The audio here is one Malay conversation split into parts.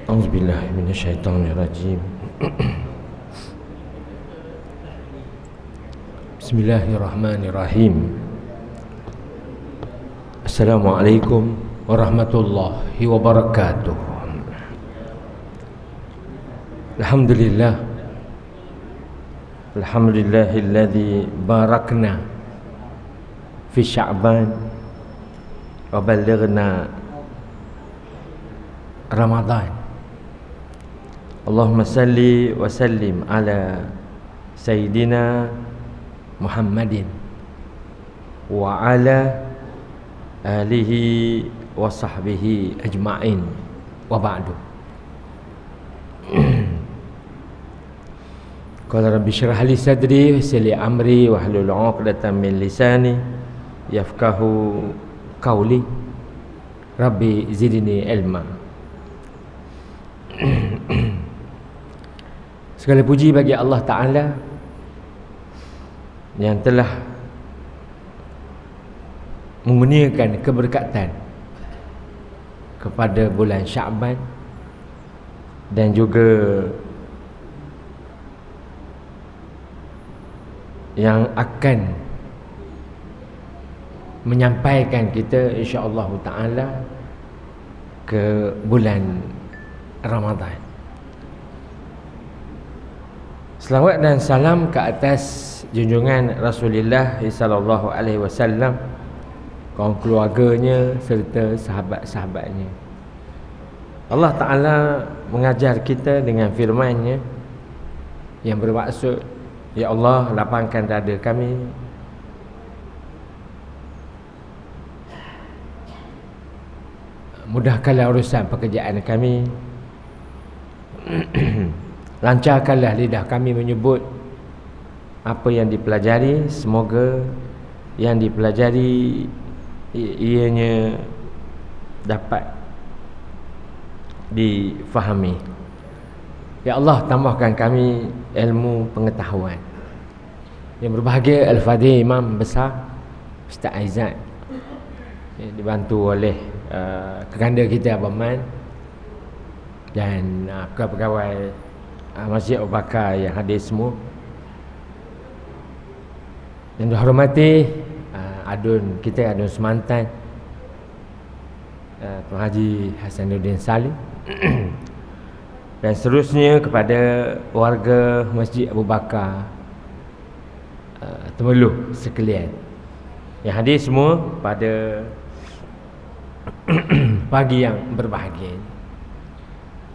A'udzubillahi minasyaitonirrajim. Bismillahirrahmanirrahim. Assalamualaikum warahmatullahi wabarakatuh. Alhamdulillah. Alhamdulillahilladzi barakna fi Sya'ban wa ballaghna Ramadan. Allahumma salli wa sallim ala Sayyidina Muhammadin wa ala alihi wa sahbihi ajma'in wa ba'du. Qala rabbi syrah li sadri wa yassir li amri wa hlul 'uqdatam min lisani yafqahu qawli. Rabbi zidni ilma. Segala puji bagi Allah Ta'ala yang telah mengurniakan keberkatan kepada bulan Sya'ban dan juga yang akan menyampaikan kita insya-Allah Ta'ala ke bulan Ramadan. Selawat dan salam ke atas junjungan Rasulullah sallallahu alaihi wasallam, kaum keluarganya serta sahabat-sahabatnya. Allah Ta'ala mengajar kita dengan firman-Nya yang bermaksud, ya Allah, lapangkan dada kami mudahkanlah urusan pekerjaan kami, lancarkanlah lidah kami menyebut apa yang dipelajari. Semoga yang dipelajari ianya dapat difahami. Ya Allah, tambahkan kami ilmu pengetahuan. Yang berbahagia Al-Fadhil Imam Besar Ustaz Aizat, dibantu oleh kekanda kita Abang Man dan pegawai Masjid Abu Bakar yang hadir semua. Dan dihormati adun kita, adun Semantan, Tuan Haji Hasanuddin Salim dan seterusnya kepada warga Masjid Abu Bakar Temeloh sekalian yang hadir semua pada pagi yang berbahagia.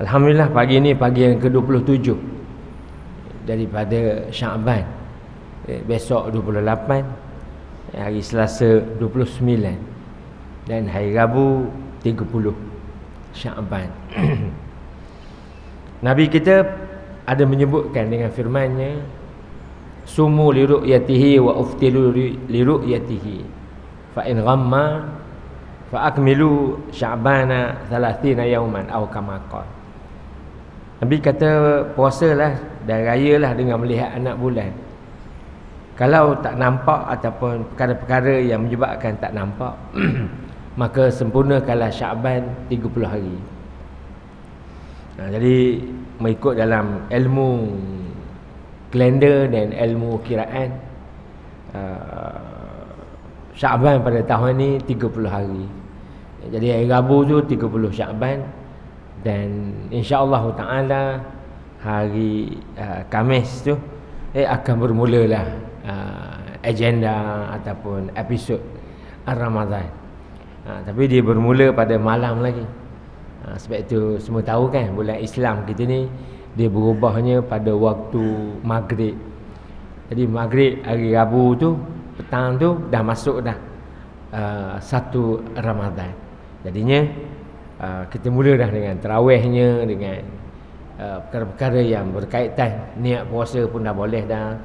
Alhamdulillah, pagi ini pagi yang ke-27 daripada Sya'ban. Besok 28, hari Selasa 29 dan hari Rabu 30 Sya'ban. Nabi kita ada menyebutkan dengan firman-Nya, sumu li ru'yatihi wa uftilu li ru'yatihi fa in ghamma fa akmilu sya'bana 30 yauman aw kama qala. Nabi kata, puasalah dan rayalah dengan melihat anak bulan. Kalau tak nampak ataupun perkara-perkara yang menyebabkan tak nampak maka sempurnakanlah Sya'ban 30 hari. Jadi mengikut dalam ilmu kalender dan ilmu kiraan, Sya'ban pada tahun ni 30 hari. Jadi hari Rabu tu 30 Sya'ban dan insya-Allah Ta'ala hari Khamis tu akan bermulalah agenda ataupun episod Ramadan. Tapi dia bermula pada malam lagi. Sebab itu semua tahu kan, bulan Islam kita ni dia berubahnya pada waktu maghrib. Jadi maghrib hari Rabu tu, petang tu dah masuk dah 1 Ramadan. Jadinya kita mula dah dengan tarawihnya, dengan perkara-perkara yang berkaitan niat puasa pun dah boleh dah.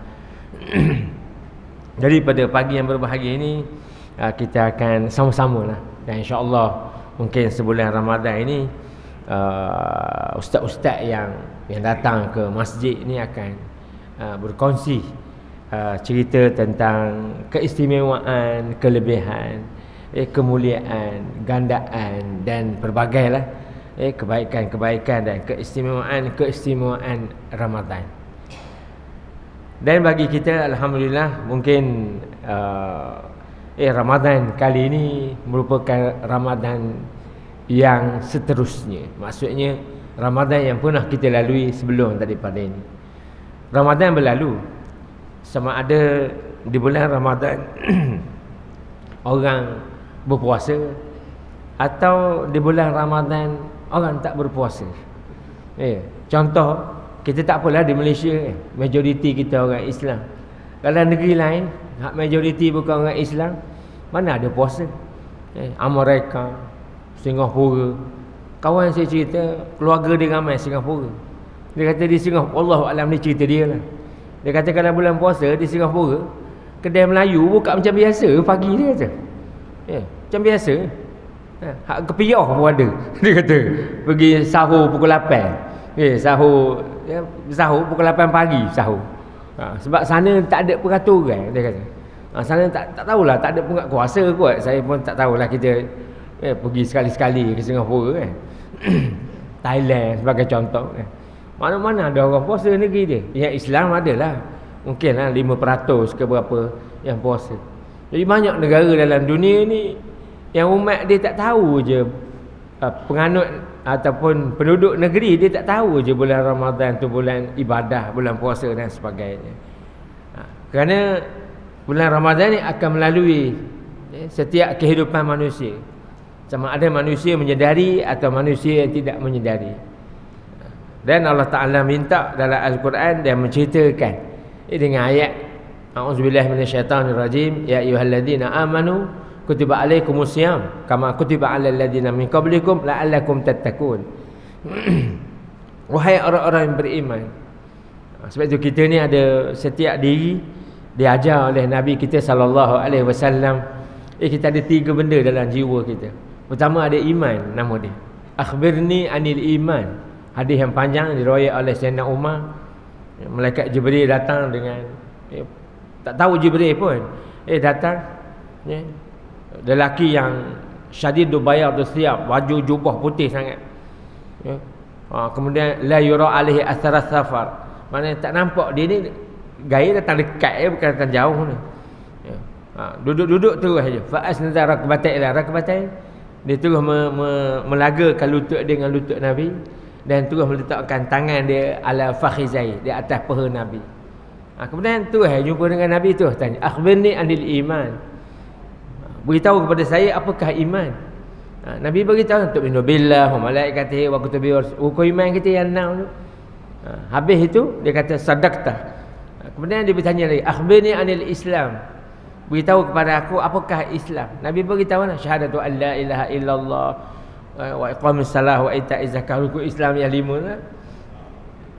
Jadi pada pagi yang berbahagia ini kita akan sama-sama lah. Dan insya-Allah mungkin sebulan Ramadan ini ustaz-ustaz yang datang ke masjid ni akan berkongsi cerita tentang keistimewaan, kelebihan, kemuliaan, gandaan dan pelbagai lah kebaikan-kebaikan dan keistimewaan Ramadan. Dan bagi kita alhamdulillah mungkin Ramadan kali ini merupakan Ramadan yang seterusnya. Maksudnya Ramadan yang pernah kita lalui sebelum daripada ini. Ramadan berlalu, sama ada di bulan Ramadan orang berpuasa atau di bulan Ramadan orang tak berpuasa. Contoh, kita tak apalah di Malaysia, majoriti kita orang Islam. Kalau negeri lain, hak majoriti bukan orang Islam, mana ada puasa? Amerika, Singapura. Kawan saya cerita, keluarga dia ramai Singapura. Dia kata di Singapura, Allah alam ni cerita dia lah. Dia kata kalau bulan puasa di Singapura, kedai Melayu buka macam biasa pagi dia kata. Macam biasa. Hak kepiah pun ada. Dia kata pergi sahur pukul 8. Sahur pukul 8 pagi sahur. Sebab sana tak ada peraturan dia kata. Sana tak tahulah, tak ada penguasa kot. Saya pun tak tahulah, kita pergi sekali-sekali ke Singapura kan. Thailand sebagai contoh kan. Mana-mana ada orang puasa negeri dia. Yang Islam adalah mungkinlah 5% ke berapa yang puasa. Jadi banyak negara dalam dunia ni yang umat dia tak tahu je, penganut ataupun penduduk negeri dia tak tahu je bulan Ramadan tu bulan ibadah, bulan puasa dan sebagainya. Kerana bulan Ramadan ni akan melalui setiap kehidupan manusia. Sama ada manusia menyedari atau manusia yang tidak menyedari. Dan Allah Ta'ala minta dalam Al-Quran dan menceritakan dengan ayat A'udzubillahi minasyaitanirrajim, ya ayyuhalladzina amanu kutiba alaikumusiyam kama kutiba alal ladzina min qablikum la'allakum tattaqun. Wahai orang-orang yang beriman. Sebab itu kita ni ada setiap diri diajar oleh Nabi kita sallallahu alaihi wasallam, kita ada 3 benda dalam jiwa kita. Pertama ada iman, nama dia. Akhbirni anil iman. Hadis yang panjang diriwayat oleh Sayyidina Umar. Malaikat Jibril datang dengan tak tahu Jibril pun. Datang lelaki yang syadidul bayadus thiyab, baju jubah putih sangat. Kemudian la yura alaihi atharas safar. Maknanya tak nampak dia ni gaya datang dekat, bukan datang jauh ni. Duduk-duduk terus saja. Fa asnada rakbatai ila rakbatai. Dia terus melagakan lutut dia dengan lutut Nabi dan terus meletakkan tangan dia ala fakhizai, di atas paha Nabi. Kemudian terus jumpa dengan Nabi, terus tanya, akhbirni anil iman. Beritahu kepada saya apakah iman. Nabi beritahu untuk billah wa malaikatihi wa kutubihi wa rusulihi. Iman kita yang 6 tu. Habis itu dia kata sadaqta. Kemudian dia bertanya lagi, akhbirni anil Islam. Beritahu kepada aku apakah Islam. Nabi beritahu syahadatu an la ilaha illallah wa iqamus salah wa ita'iz zakah, rukun Islam yang 5 lah.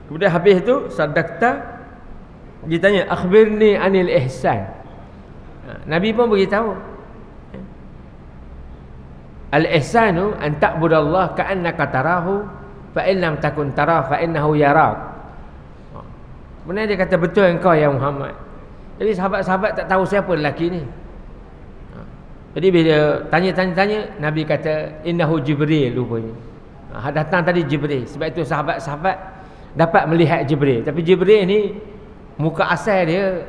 Kemudian habis itu sadaqta, ditanya akhbirni anil ihsan. Nabi pun beritahu al ihsanu an ta'budallah ka'annaka tarahu fa in lam takun tara fa innahu yarak. Kemudian dia kata betul engkau ya Muhammad. Jadi sahabat-sahabat tak tahu siapa lelaki ni. Jadi bila tanya, Nabi kata innahu Jibril rupanya. Datang tadi Jibril. Sebab itu sahabat-sahabat dapat melihat Jibril. Tapi Jibril ni muka asal dia,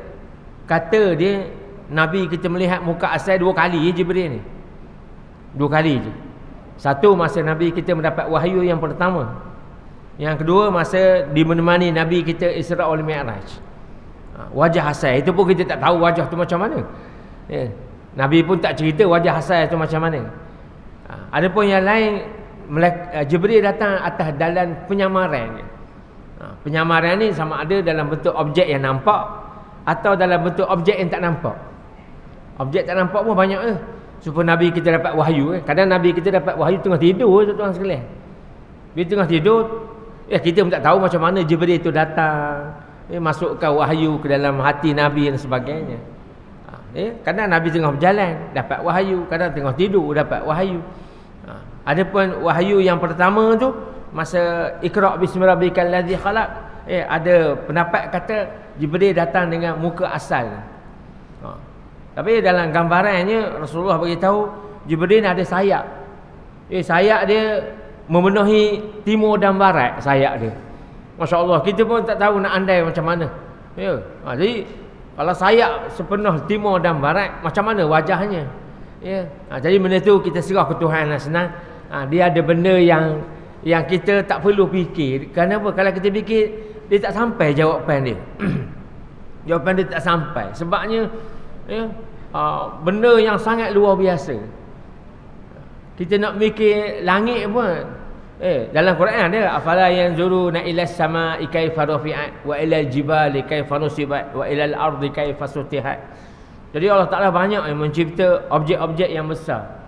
kata dia Nabi kita melihat muka asal 2 kali Jibril ni. 2 kali je. Satu masa Nabi kita mendapat wahyu yang pertama. Yang kedua masa dimenemani Nabi kita Isra wal Mi'raj. Wajah asal itu pun kita tak tahu wajah tu macam mana. Nabi pun tak cerita wajah asal itu macam mana. Adapun yang lain, Jibril datang atas dalam penyamaran. Penyamaran ni sama ada dalam bentuk objek yang nampak atau dalam bentuk objek yang tak nampak. Objek tak nampak pun banyak ke. Supaya Nabi kita dapat wahyu. Kadang Nabi kita dapat wahyu tengah tidur, tuan-tuan sekalian. Bila tengah tidur, kita pun tak tahu macam mana Jibril itu datang, masukkan wahyu ke dalam hati Nabi dan sebagainya. Kadang Nabi tengah berjalan dapat wahyu, kadang tengah tidur dapat wahyu. Adapun wahyu yang pertama tu masa Iqra' bismi rabbikal ladzi khalaq, ada pendapat kata Jibril datang dengan muka asal. Tapi dalam gambarannya Rasulullah beritahu Jibril ada sayap. Sayap dia memenuhi timur dan barat, sayap dia. Masya-Allah, kita pun tak tahu nak andai macam mana. Jadi kalau sayap sepenuh timur dan barat, macam mana wajahnya? Jadi benda tu kita serah ke Tuhan lah, senang. Dia ada benda yang kita tak perlu fikir. Kenapa? Kalau kita fikir, dia tak sampai jawapan dia. Jawapan dia tak sampai. Sebabnya benda yang sangat luar biasa. Kita nak mikir langit pun, dalam Quran dia, afala yanzuruna ila as-samaa'i kaifa rufi'at wa ila al-jibali kaifa nusibat wa ila al-ardi kaifa sutihat. Jadi Allah Ta'ala banyak yang mencipta objek-objek yang besar.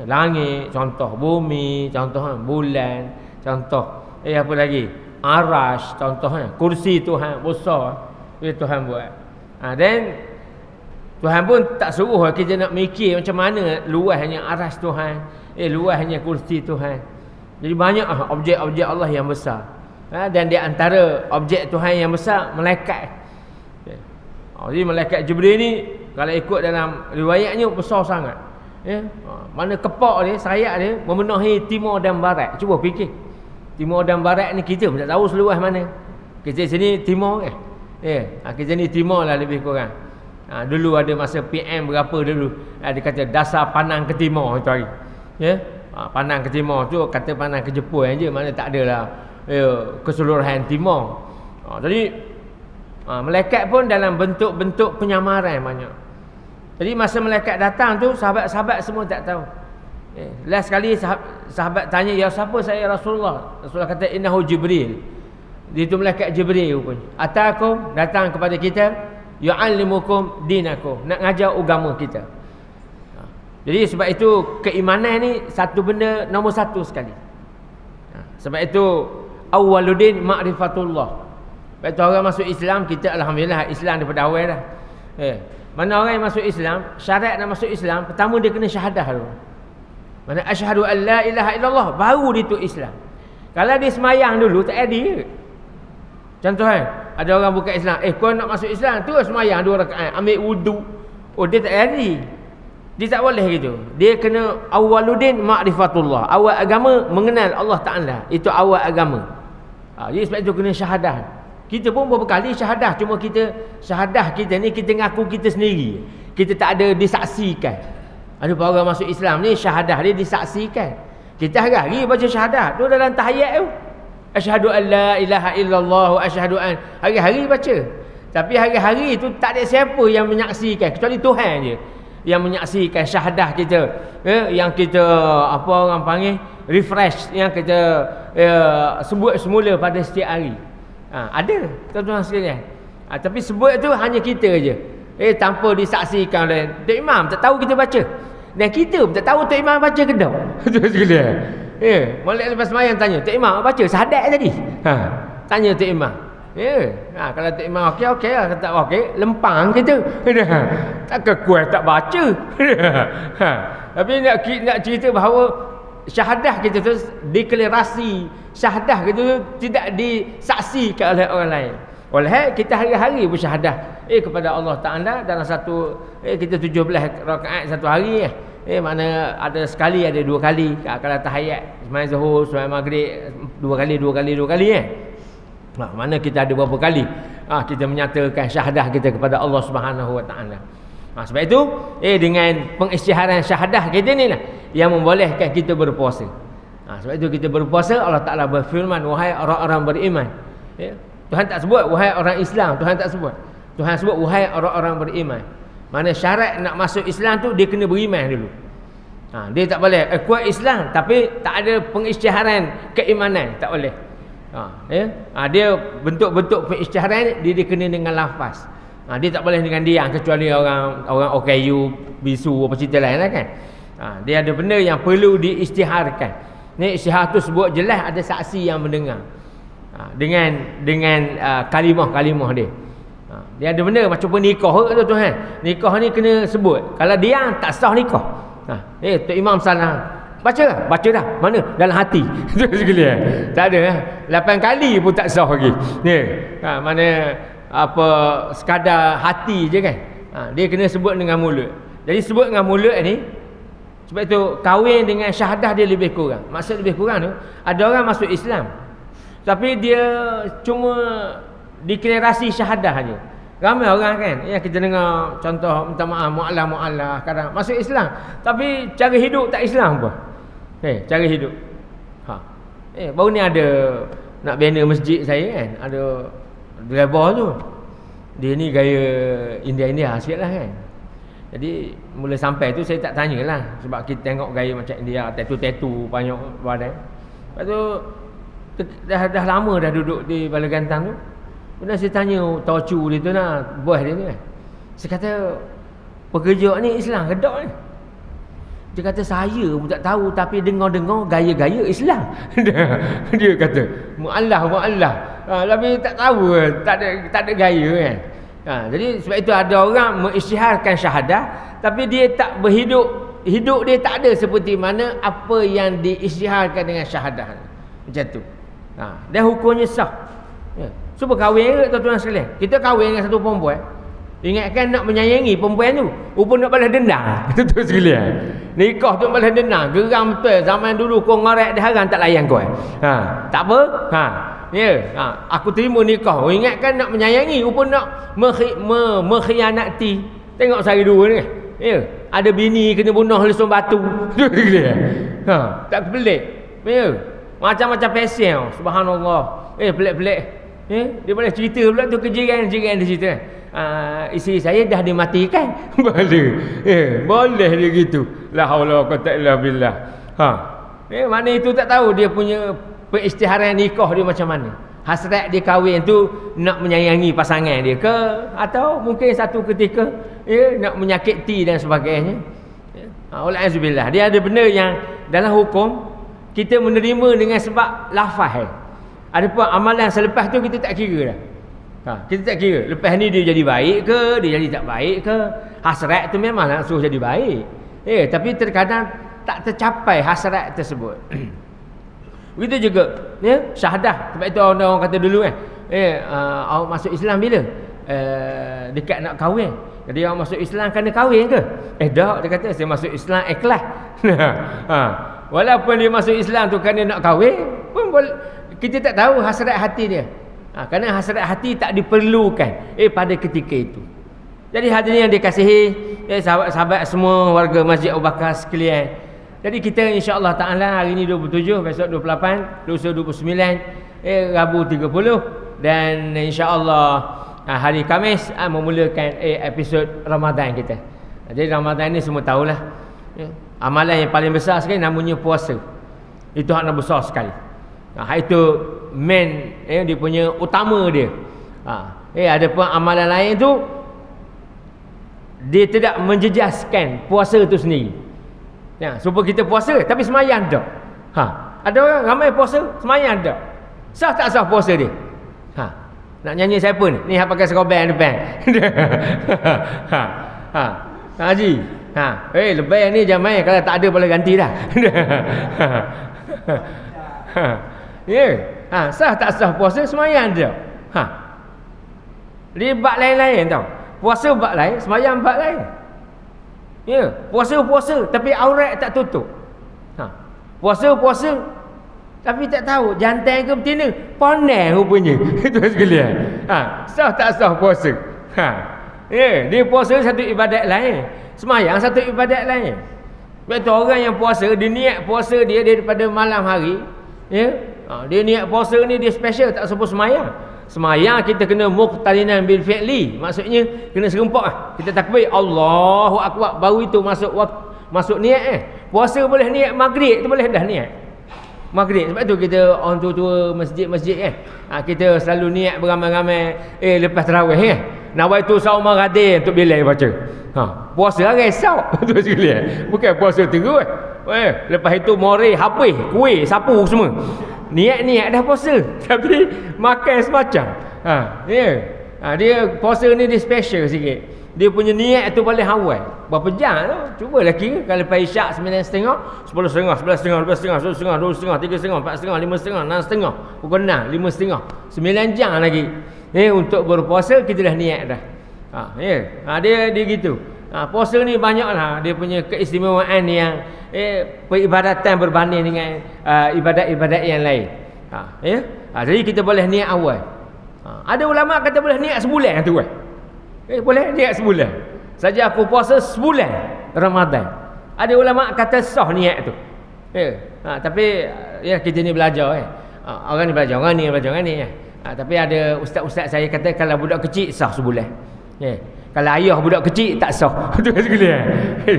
Langit contoh, bumi contoh, bulan contoh, apa lagi, arash contoh, kursi Tuhan besar, Tuhan buat. Dan Tuhan pun tak suruh kita nak mikir macam mana luasnya arash Tuhan, luasnya kursi Tuhan. Jadi banyak objek-objek Allah yang besar. Dan di antara objek Tuhan yang besar, malaikat. Jadi malaikat Jibril ni kalau ikut dalam riwayatnya besar sangat. Mana kepak dia, sayap dia memenuhi timur dan barat. Cuba fikir. Timur dan barat ni kita pun tak tahu seluas mana. Kita sini timur kan. Kita ni timur lah lebih kurang. Dulu ada masa PM berapa dulu, dia kata dasar panang ke timur itu hari. Panang ke timur tu kata panang ke Jepun aja, mana tak adalah keseluruhan timur. Jadi malaikat pun dalam bentuk-bentuk penyamaran banyak. Jadi masa malaikat datang tu, sahabat-sahabat semua tak tahu. Last sekali sahabat tanya, ya siapa saya Rasulullah? Rasulullah kata innahu Jibril. Dia tu malaikat Jibril pun. Atakum, datang kepada kita, yu'allimukum dinakum, nak ngajar agama kita. Jadi sebab itu keimanan ni satu benda nombor satu sekali. Sebab itu awwaluddin ma'rifatullah. Sebab itu orang masuk Islam, kita alhamdulillah Islam daripada awal dah. Mana orang yang masuk Islam, syarat nak masuk Islam, pertama dia kena syahadah dulu. Mana asyhadu an la ilaha illallah, baru dia tu Islam. Kalau dia semayang dulu tak ada. Contoh ada orang buka Islam, kau nak masuk Islam, terus semayang 2 rakaat, ambil wudu. Dia tak ada. Dia tak boleh gitu. Dia kena awwaluddin ma'rifatullah. Awal agama mengenal Allah Ta'ala. Itu awal agama. Jadi sebab itu kena syahadah. Kita pun beberapa kali syahadah, cuma syahadah kita ni kita ngaku kita sendiri. Kita tak ada disaksikan. Ada orang masuk Islam ni syahadah dia disaksikan. Kita hari-hari baca syahadah tu dalam tahiyat tu. Asyhadu an la ilaha illallah wa asyhadu an, hari-hari baca. Tapi hari-hari tu tak ada siapa yang menyaksikan kecuali Tuhan je yang menyaksikan syahadah kita. Yang kita apa orang panggil refresh, yang kita sebut semula pada setiap hari. Ada tuan-tuan sekalian. Tapi sebut tu hanya kita je. Tanpa disaksikan oleh Tok Imam, tak tahu kita baca. Dan kita pun tak tahu Tok Imam baca ke tak. Tuan-tuan sekalian. Molek lepas semayang tanya, Tok Imam baca syahadat tadi? Tanya Tok Imam. Kalau Tok Imam okey lah, kalau tak okey lempang kita. Tak kekuat tak baca. Tapi nak cerita bahawa syahadah kita tu, deklarasi syahadah kita tu tidak disaksikan oleh orang lain. Oleh kita hari-hari bersyahadah kepada Allah Ta'ala dalam satu kita 17 rakaat satu hari. Mana ada sekali, ada 2 kali. Kalau tahiyat sembahyang zuhur, sembahyang maghrib 2 kali mana kita ada berapa kali kita menyatakan syahadah kita kepada Allah Subhanahu Wa Ta'ala. Sebab itu dengan pengisytiharan syahadah kita ni lah yang membolehkan kita berpuasa. Sebab itu kita berpuasa, Allah Ta'ala berfirman, wahai orang-orang beriman. Tuhan tak sebut wahai orang Islam, Tuhan tak sebut. Tuhan sebut wahai orang-orang beriman. Mana syarat nak masuk Islam tu dia kena beriman dulu. Dia tak boleh kuat Islam tapi tak ada pengisytiharan keimanan, tak boleh. Dia bentuk-bentuk pengisytiharan dia kena dengan lafaz. Dia tak boleh dengan diam, kecuali orang OKU, bisu apa cerita lain lah kan. Dia ada benda yang perlu diisytiharkan. Ni isytihar tu sebut jelas ada saksi yang mendengar. Dengan kalimah-kalimah dia. Dia ada benda macam pun nikah tu tuan. Nikah ni kena sebut. Kalau dia tak sah nikah. Tok Imam salah. Baca dah. Mana? Dalam hati. Tu sekalian. Tak ada 8 kali pun tak sah lagi. Ni. Mana apa sekadar hati je kan. Dia kena sebut dengan mulut. Jadi sebut dengan mulut ni, sebab itu kahwin dengan syahadah dia lebih kurang. Maksud lebih kurang tu, ada orang masuk Islam tapi dia cuma deklarasi syahadah aja. Ramai orang kan yang kita dengar contoh minta maaf mu'allah kadang masuk Islam tapi cara hidup tak Islam pun. Cara hidup. Baru ni ada nak bina masjid saya kan, ada driver tu. Dia ni gaya India sikit lah kan. Jadi mula sampai tu saya tak tanyalah sebab kita tengok gaya macam India, tattoo banyak badan. Lepas tu dah lama dah duduk di Balai Gantang tu. Kemudian saya tanya tocu dia tu lah, bos dia tu kan. Saya kata, pekerja ni Islam ke tak ni? Dia kata, saya pun tak tahu tapi dengar-dengar gaya-gaya Islam. Dia kata, mu'allah. Tapi tak tahu, tak ada gaya kan. Jadi sebab itu ada orang mengisytiharkan syahadah tapi dia tak berhidup, hidup dia tak ada seperti mana apa yang diisytiharkan dengan syahadah. Macam tu. Dan hukumnya sah. Cuba kahwin ke tuan-tuan sekalian. Kita kahwin dengan satu perempuan. Ingatkan nak menyayangi perempuan tu. Rupa nak balas dendam. Tuan-tuan sekalian. Nikah tu balas dendam. Geram betul. Zaman dulu kau ngorek dia haram tak layan kau. Tak apa. Aku terima nikah. Ingatkan nak menyayangi. Rupa nak mengkhianati. Tengok sehari dua ni. Ada bini kena bunuh lesung batu. Tuan-tuan sekalian. Tak pelik. Macam-macam pesen. Subhanallah. Pelik-pelik. Dia boleh cerita pula tu ke jiran dia cerita. Isteri saya dah dimatikan. Boleh dia gitu. La haula wa quwwata illa billah. Mana itu tak tahu dia punya perisytiharan nikah dia macam mana. Hasrat dia kahwin tu nak menyayangi pasangan dia ke, atau mungkin satu ketika nak menyakiti dan sebagainya. Wal'azubillah. Dia ada benda yang dalam hukum kita menerima dengan sebab lafaz. Adapun amalan selepas tu kita tak kira dah. Kita tak kira. Lepas ni dia jadi baik ke, dia jadi tak baik ke. Hasrat tu memang nak suruh jadi baik. Tapi terkadang tak tercapai hasrat tersebut. Begitu juga syahadah. Sebab itu orang kata dulu kan, awak masuk Islam bila? Dekat nak kahwin. Jadi awak masuk Islam kena kahwin ke? Tak, dia kata saya masuk Islam ikhlas. Walaupun dia masuk Islam tu kerana nak kahwin pun boleh. Kita tak tahu hasrat hati dia. Kerana hasrat hati tak diperlukan pada ketika itu. Jadi hadirin yang dikasihi sahabat-sahabat semua, warga Masjid Abu Bakar sekalian. Jadi kita insya-Allah taala hari ni 27, besok 28, lusa 29, Rabu 30 dan insya-Allah hari Khamis memulakan episod Ramadan kita. Jadi Ramadan ni semua tahulah. Amalan yang paling besar sekali namanya puasa. Itu hak besar sekali. Itu main dia punya utama dia. Ada pun amalan lain tu dia tidak menjejaskan puasa tu sendiri. Supaya kita puasa tapi sembahyang tak. Ada orang ramai puasa sembahyang tak. Sah tak sah puasa dia? Nak nyanyi siapa ni? Ni hak pakai seroban depan. Haji. Lebih ni jangan kalau tak ada boleh ganti dah. Sah tak sah puasa sembahyang dia. Libat lain-lain tau. Puasa bab lain, sembahyang bab lain. Puasa tapi aurat tak tutup. Puasa tapi tak tahu jantan ke betina, pandai rupanya. Itu sekalian. Sah tak sah puasa. Dia puasa satu ibadat lain, sembahyang satu ibadat lain. Sebab tu orang yang puasa, dia niat puasa dia daripada malam hari, dia niat puasa ni dia special, tak sebut semayang. Semayang kita kena muqtarinan bil fi'li. Maksudnya kena serempak. Kita takbir Allahu akbar, baru itu masuk niat. Puasa boleh niat maghrib tu boleh dah niat maghrib. Sebab tu kita orang tua-tua masjid-masjid kan, kita selalu niat beramai-ramai lepas tarawih kan. Nawaitu sauma ghadin untuk bila baca. Puasa risau tu sekalian. Bukan puasa terus. Lepas itu more habis kuih sapu semua. Niat dah puasa tapi makan semacam. Dia puasa ni dia special sikit. Dia punya niat tu paling awal. Berapa jam tu? Cubalah kira. Kalau lepas isyak 9.30, 10.30, 11.30, 12.30, 12.30, 2.30, 3.30, 4.30, 5.30, 6.30, pukul 6, 5.30, 9 jam lagi. Untuk berpuasa kita dah niat dah. Dia gitu. Puasa ni banyaklah dia punya keistimewaan yang peribadatan berbanding dengan ibadat-ibadat yang lain. Jadi kita boleh niat awal. Ada ulama kata boleh niat sebulan tu kan. Boleh niat sebulan. Saja aku puasa sebulan Ramadan. Ada ulama kata sah niat tu. Tapi kita ni belajar orang ni belajar, orang ni. Tapi ada ustaz-ustaz saya kata kalau budak kecil sah sebulan. Kalau ayah budak kecil tak sah. Tu sekalian.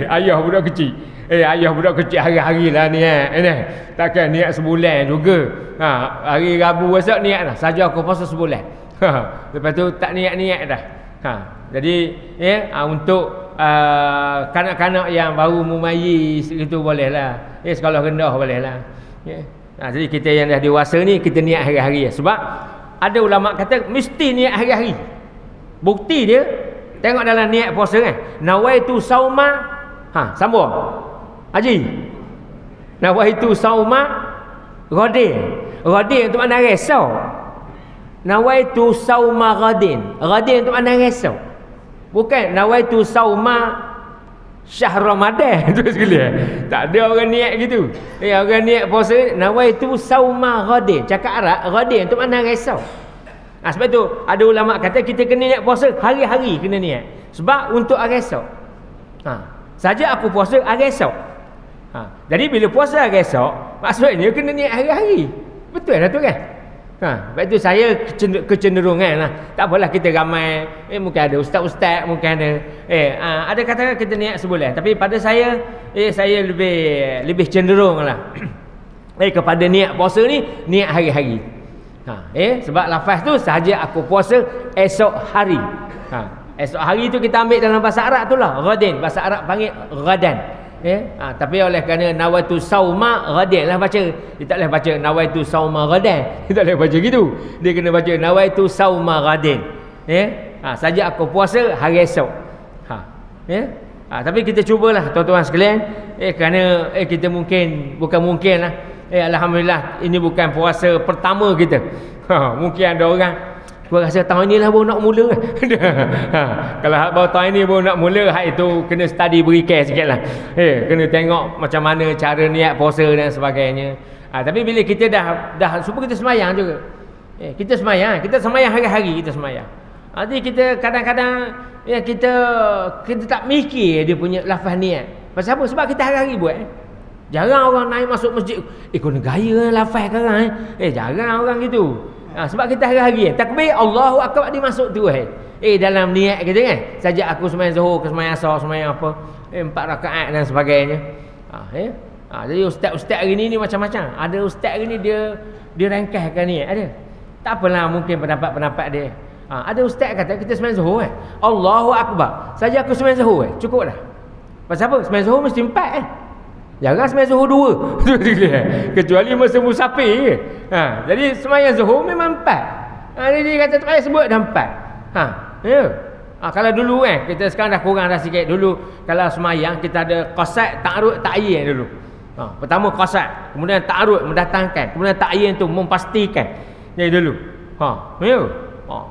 Ayah budak kecil. Ayah budak kecil hari-hari lah niat. Takkan niat sebulan juga. Hari Rabu esok niat dah. Saja aku puasa sebulan. Lepas tu tak niat-niat dah. Jadi untuk kanak-kanak yang baru mumayyiz itu boleh lah. Sekolah rendah boleh lah. Jadi kita yang dah dewasa ni kita niat hari-hari. Sebab ada ulama kata mesti niat hari-hari. Bukti dia tengok dalam niat puasa kan. Nawaitu sauma. Sambung. Haji. Nawaitu sauma ghadin. Ghadin tu makna risau. Nawaitu sauma ghadin. Ghadin tu makna risau. Bukan nawaitu sauma syahr Ramadan tu sekalian. Tak ada orang niat gitu. Orang niat puasa nawaitu sauma ghadin. Cakap Arab ghadin tu makna risau. Sebab tu ada ulama kata kita kena niat puasa hari-hari kena niat. Sebab untuk hari esok. Saja aku puasa hari esok. Jadi bila puasa hari esok, maksudnya kena niat hari-hari. Betul lah tu kan? Sebab tu saya kecenderungan lah. Tak apalah kita ramai. Mungkin ada ustaz-ustaz, mungkin ada. Ada kata kita niat sebulan. Tapi pada saya, saya lebih cenderung lah. Kepada niat puasa ni, niat hari-hari. Sebab lafaz tu sahaja aku puasa esok hari. Esok hari tu kita ambil dalam bahasa Arab tu lah, ghadin. Bahasa Arab panggil ghadan. Tapi oleh kerana nawaitu sauma ghadin lah baca. Dia tak boleh baca nawaitu sauma ghadan. Dia tak boleh baca gitu. Dia kena baca nawaitu sauma ghadin. Saja aku puasa hari esok. Tapi kita cubalah tuan-tuan sekalian. Kerana kita bukan mungkin lah. Alhamdulillah ini bukan puasa pertama kita. Mungkin ada orang gua rasa tahun ni lah baru nak mula. Kalau baru tahun ni baru nak mula, itu kena study berikan sikit lah. Kena tengok macam mana cara niat puasa dan sebagainya. Tapi bila kita dah supaya kita semayang juga. Kita semayang hari-hari kita semayang. Jadi kita kadang-kadang kita tak mikir dia punya lafaz niat. Pasal apa? Sebab kita hari-hari buat. Jarang orang naik masuk masjid. Kena gaya lafaz sekarang. Jarang orang gitu. Sebab kita hari-hari takbir Allahu Akbar dia masuk tu. Dalam niat kita kan. Saja aku sembahyang zuhur ke sembahyang asar, sembahyang apa. 4 rakaat dan sebagainya. Jadi ustaz-ustaz hari ni macam-macam. Ada ustaz hari ni dia rangkaikan niat. Ada. Tak apalah mungkin pendapat-pendapat dia. Ada ustaz kata kita sembahyang zuhur Allahu Akbar. Saja aku sembahyang zuhur cukup dah. Pasal apa? Sembahyang zuhur mesti 4 Jangan sembahyang zuhur 2. Kecuali masa musafir. Jadi sembahyang zuhur memang 4. Jadi dia kata tak payah sebut dah 4. Kalau dulu kita sekarang dah kurang dah sikit. Dulu kalau sembahyang kita ada qasad, ta'arud, ta'yin dulu. Pertama qasad, kemudian ta'arud mendatangkan, kemudian ta'yin tu memastikan. Jadi dulu.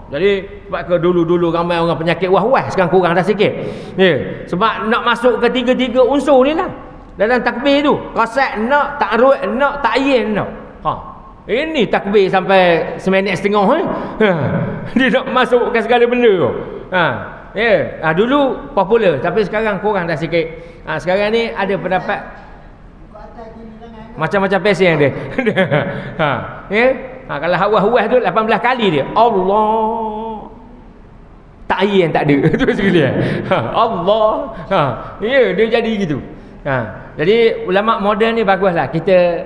Jadi sebab ke dulu-dulu ramai orang penyakit wah-wah, sekarang kurang dah sikit. Sebab nak masuk ke tiga-tiga unsur ni lah. Dalam takbir tu qasad nak, ta'arud nak, ta'yin nak. Ini takbir sampai 1.5 minit. Dia nak masukkan segala benda tu. Dulu popular tapi sekarang kurang dah sikit. Sekarang ni ada pendapat macam-macam pesen dia. Kalau hawas-hawas tu 18 kali dia Allah. Ta'yin tak ada. Tu sekalian. Allah. Dia jadi gitu. Jadi ulama moden ni baguslah kita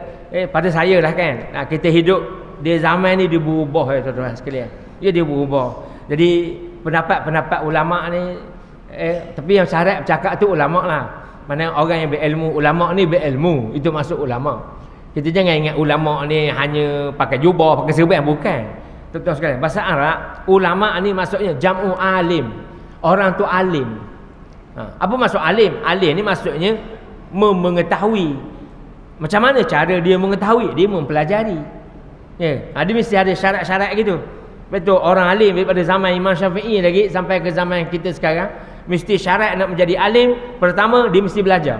pada saya lah kan. Kita hidup di zaman ni dia berubah tuan-tuan sekalian. Dia berubah. Jadi pendapat-pendapat ulama ni tapi yang syarat bercakap tu ulama lah. Mana orang yang berilmu, ulama ni berilmu, itu masuk ulama. Kita jangan ingat ulama ni hanya pakai jubah, pakai serban, bukan. tuan-tuan sekalian, bahasa Arab ulama ni maksudnya jam'u alim. Orang tu alim. Apa maksud alim? Alim ni maksudnya mengetahui. Macam mana cara dia mengetahui? Dia mempelajari. Ya, dia mesti ada syarat-syarat gitu. Betul, orang alim daripada zaman Imam Syafi'i lagi sampai ke zaman kita sekarang, mesti syarat nak menjadi alim, pertama dia mesti belajar.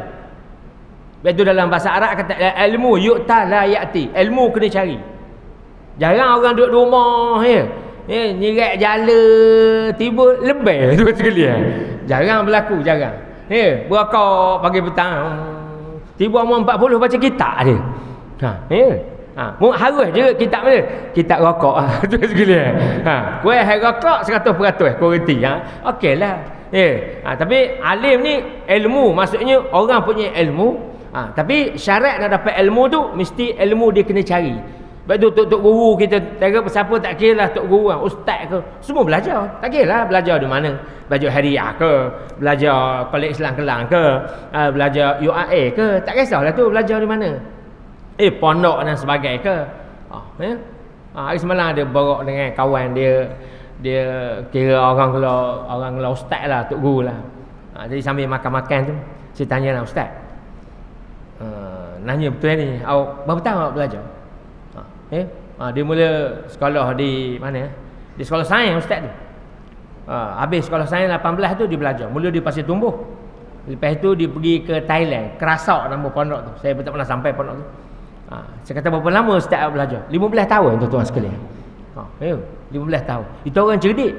Betul, dalam bahasa Arab kata ilmu yu'ta la ya'ti. Ilmu kena cari. Jarang orang duduk di rumah nyirat jala tiba lebih tu sekalian. Jarang berlaku, jarang. Berakak pagi petang. Tiba umur 40 baca kitab dia. Harus je kitab mana? Kitab rokok tu sekalian. Kuih rokok 100% kau reti. Okeylah. Tapi alim ni ilmu, maksudnya orang punya ilmu. Tapi syarat nak dapat ilmu tu mesti ilmu dia kena cari. Sebab tu tok guru kita tengok siapa tak kira lah tok guru ustaz ke, semua belajar. Tak kira lah belajar di mana. Belajar Hariah ke, belajar Kolej Islam Kelang ke, belajar UAA ke, tak kisahlah tu belajar di mana. Pondok dan sebagainya ke. Hari semalam ada borok dengan kawan dia kira orang kalau ustaz lah, tok guru lah. Jadi sambil makan-makan tu saya tanya lah, ustaz, nanya betul ni, awak berapa tahun awak belajar? Dia mula sekolah di mana? Di sekolah sains ustaz tu. Habis sekolah sains 18 tu dia belajar. Mula dia Pasir Tumbuh. Lepas tu dia pergi ke Thailand, Kerasak nama pondok tu. Saya tak pernah sampai pondok tu. Saya kata berapa lama ustaz belajar? 15 tahun tuan-tuan sekalian. 15 tahun. Itu orang cerdik.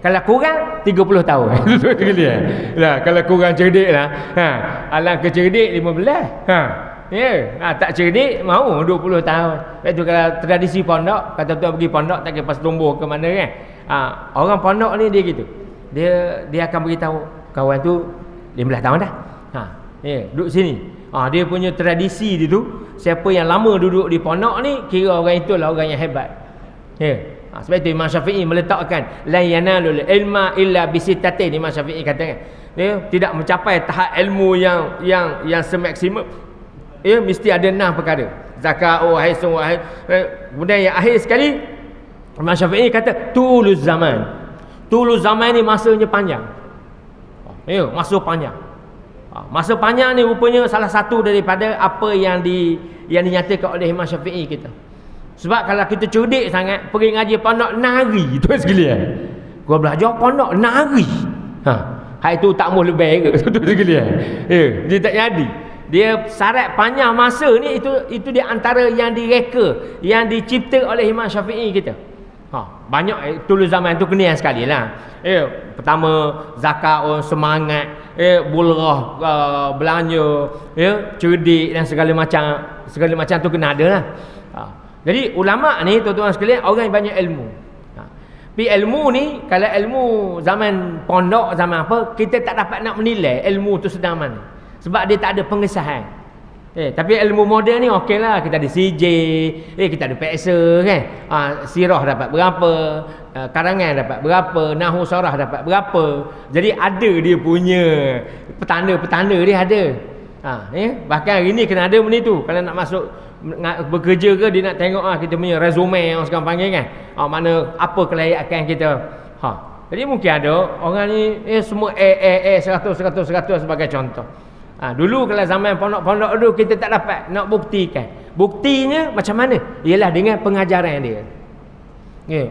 Kalau kurang 30 tahun. Tuan-tuan sekalian. Lah kalau kurang cerdik lah. Alangkah cerdik 15. Tak cerdik mau 20 tahun. Lepas tu kalau tradisi pondok, kata tuan pergi pondok tak kira pas tumbuh ke mana kan. Orang pondok ni dia gitu. Dia akan beritahu kawan tu 15 tahun dah. Duduk sini. Dia punya tradisi dia tu, siapa yang lama duduk di pondok ni kira orang itulah orang yang hebat. Sebab itu Imam Syafi'i meletakkan la yanalul ilma illa bisittatin. Imam Syafi'i katakan tidak mencapai tahap ilmu yang semaksimum. Mesti ada 6 perkara. Zakat, haid, kemudian yang akhir sekali Imam Syafi'i kata tuluz zaman. Tuluz zaman ni masanya panjang. Masa panjang. Masa panjang ni rupanya salah satu daripada apa yang dinyatakan oleh Imam Syafi'i kita. Sebab kalau kita cerdik sangat pergi ngaji pondok nari tu sekalian. Gua belajar pondok nari. Hai tu tak mau lebih ke tu sekalian. Dia tak jadi. Dia syarat panjang masa ni itu di antara yang direka, yang dicipta oleh Imam Syafi'i kita. Banyak tulus zaman tu kena sekali lah. Pertama zakat, semangat, bulrah, belanja, cerdik dan segala macam tu kena ada lah. Jadi ulama ni tuan-tuan sekalian orang yang banyak ilmu. Tapi ilmu ni kalau ilmu zaman pondok zaman apa kita tak dapat nak menilai ilmu tu sedang mana. Sebab dia tak ada pengesahan. Tapi ilmu moden ni okey lah. Kita ada CJ, kita ada peksa kan. Sirah dapat berapa, karangan dapat berapa, nahwu sarah dapat berapa. Jadi ada dia punya petanda-petanda dia ada. Bahkan hari ni kena ada benda tu. Kalau nak masuk bekerja ke dia nak tengok kita punya resume yang sekarang panggil kan. Mana apa kelayakan kita. Jadi mungkin ada orang ni semua 100 sebagai contoh. Dulu kalau zaman pondok-pondok dulu kita tak dapat nak buktikan. Buktinya macam mana? Ialah dengan pengajaran dia.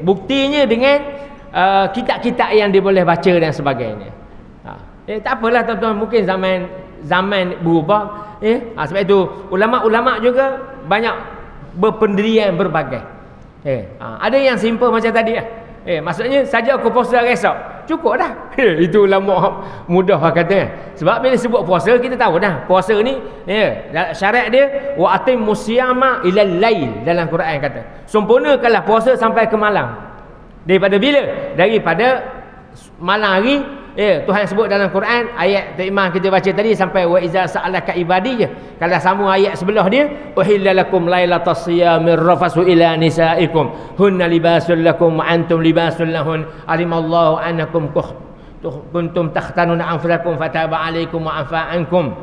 Buktinya dengan kitab-kitab yang dia boleh baca dan sebagainya. Tak apalah tuan-tuan, mungkin zaman berubah. Sebab itu ulama-ulama juga banyak berpendirian berbagai. Ada yang simple macam tadi lah. Maksudnya saja aku puasa esok cukup dah. Itu ulama mudah kata. Sebab bila sebut puasa kita tahu dah puasa ni syarat dia wa atimmus siyama ilal lail dalam Quran kata. Sempurnakanlah puasa sampai ke malam. Daripada bila? Daripada malam hari. Tuhan sebut dalam Quran ayat terima kita baca tadi sampai wa iza sa'alaka ibadi je. Kalau sambung ayat sebelah dia uhillalakum lailatas siyamir rafasu ila nisaikum hunna libasul lakum wa antum libasul lahun alimallahu annakum kuntum takhtanuna anfusakum fataba alaikum wa afa ankum.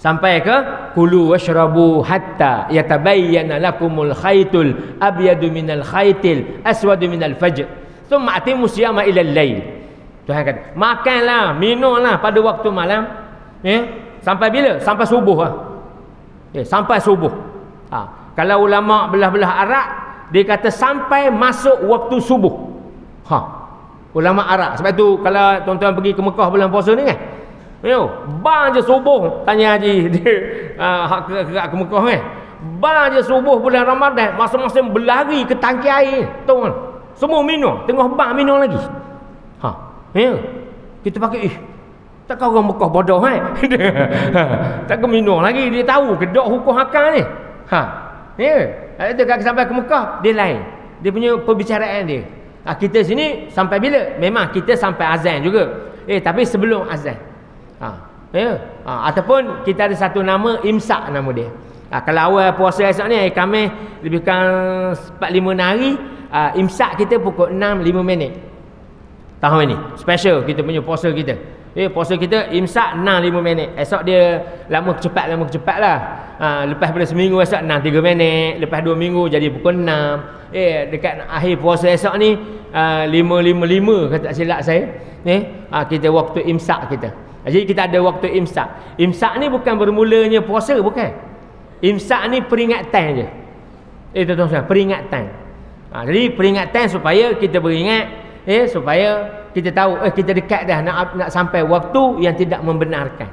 Sampai ke kulu washrabu hatta yatabayyana lakumul khaytul abyadu minal khaytil aswadu minal fajr thumma atimu siyama ila al-lail. Tuhan kata, makanlah, minumlah pada waktu malam, sampai bila? Sampai subuh lah. Sampai subuh. Kalau ulama belah-belah Arab, dia kata sampai masuk waktu subuh. Ulama Arab. Sebab tu kalau tuan-tuan pergi ke Mekah bulan puasa ni kan, bang je subuh, tanya haji dia kerak ke Mekah kan, bang je subuh bulan Ramadan, masing-masing berlari ke tangki air, tahu kan, semua minum, tengah bang minum lagi. Kita pakai takkan orang Mekah bodoh kan. Takkan minum lagi, dia tahu kedok hukum hakam ni. Itu kalau sampai ke Mekah dia lain, dia punya perbicaraan dia. Kita sini sampai bila? Memang kita sampai azan juga, tapi sebelum azan. Ataupun kita ada satu nama imsak, nama dia. Kalau awal puasa esok ni kami lebih kurang 4-5 hari, imsak kita pukul 6:05 tahun ini special kita punya puasa kita. Puasa kita imsak 6:05. Esok dia lama cepat lah. Lepas pada seminggu esok 6:03. Lepas 2 minggu jadi pukul 6. Dekat akhir puasa esok ni 5:55 kata tak silap saya. Kita waktu imsak kita. Jadi kita ada waktu imsak. Imsak ni bukan bermulanya puasa, bukan. Imsak ni peringatan je. Tuan-tuan, peringatan. Jadi peringatan supaya kita beringat, supaya kita tahu kita dekat dah nak sampai waktu yang tidak membenarkan.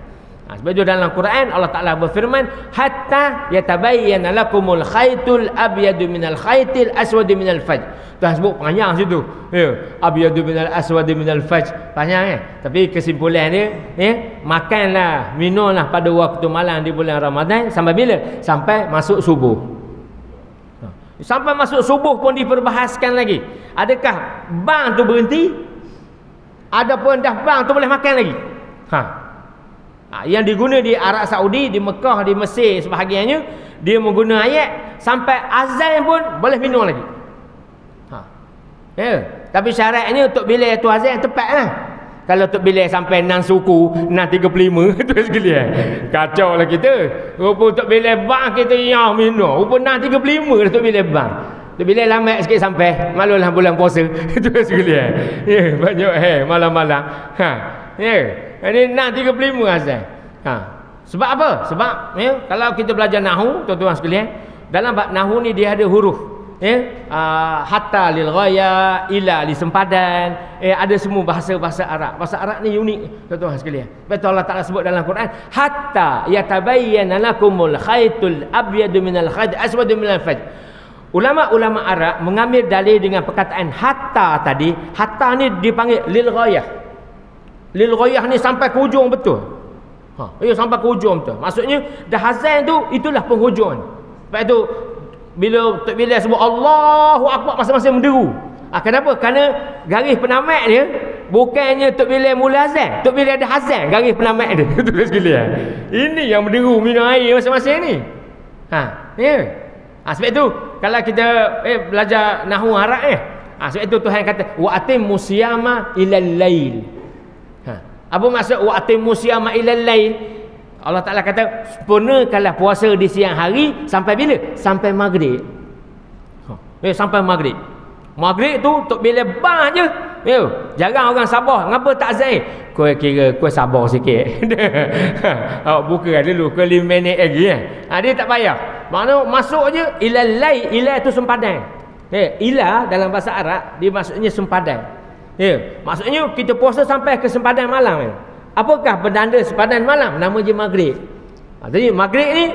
Sebab itu dalam Quran Allah Taala berfirman, hatta yatabayyana lakumul khaytul abyadu minal khaytil aswadi minal fajr. Tuhan sebut panjang situ. Abyadu minal aswadi minal fajr. Panjang kan? Tapi kesimpulan dia, makanlah, minumlah pada waktu malam di bulan Ramadan sampai bila? Sampai masuk subuh. Sampai masuk subuh pun diperbahaskan lagi. Adakah bang tu berhenti? Adapun dah bang tu boleh makan lagi. Yang diguna di Arab Saudi, di Mekah, di Mesir sebahagiannya, dia mengguna ayat sampai azan pun boleh minum lagi. Tapi syaratnya untuk bila tu azan tepatlah. Kalau untuk bila sampai 6 suku 6.35 tu sekalian, kacau lah kita. Rupa untuk bila bang kita yang minum, rupa 6.35 untuk bila bang. Untuk bila lambat sikit sampai, malulah bulan puasa tu sekalian. Banyak malam-malam. Ini 6.35 azan. Sebab apa? Sebab kalau kita belajar nahu, tuan-tuan sekalian, dalam bab nahu ni dia ada huruf. Hatta lil ghaya, ila li sempadan, ada semua bahasa-bahasa Arab. Bahasa Arab ni unik, tuan-tuan sekalian. Betul Allah Taala sebut dalam Quran, hatta yatabayyana lakumul khaytul abyadu minal khayt aswadu minal fajr. Ulama-ulama Arab mengambil dalil dengan perkataan hatta tadi. Hatta ni dipanggil lil ghayah. Lil ghayah ni sampai ke hujung betul. Sampai ke hujung betul. Maksudnya dah azan tu itulah penghujung. Sebab tu bila sebut Allahu Akbar masing-masing menderu. Kenapa? Kerana garis penamat dia bukannya tok bila mula azan, tok bila ada azan garis penamat dia. Betul sekalian. Ini yang menderu minum air masing-masing ni. Sebab itu kalau kita belajar nahwu Arab sebab itu Tuhan kata wa atimmu siyama ilal lail. Apa maksud wa atimmu siyama ilal lail? Allah Ta'ala kata sempurnakanlah puasa di siang hari sampai bila? Sampai maghrib. Sampai maghrib. Maghrib tu tok bila bang je. Jarang orang sabar. Ngapa tak azan? Kau kira kau sabar sikit. Awak buka dulu ke 5 minit lagi dia tak payah. Maknanya masuk je ilal lail. Ilal tu sempadan. Ila dalam bahasa Arab dia maksudnya sempadan. Maksudnya kita puasa sampai ke sempadan malam. Apakah penanda sempadan malam? Nama je maghrib. Jadi maghrib ni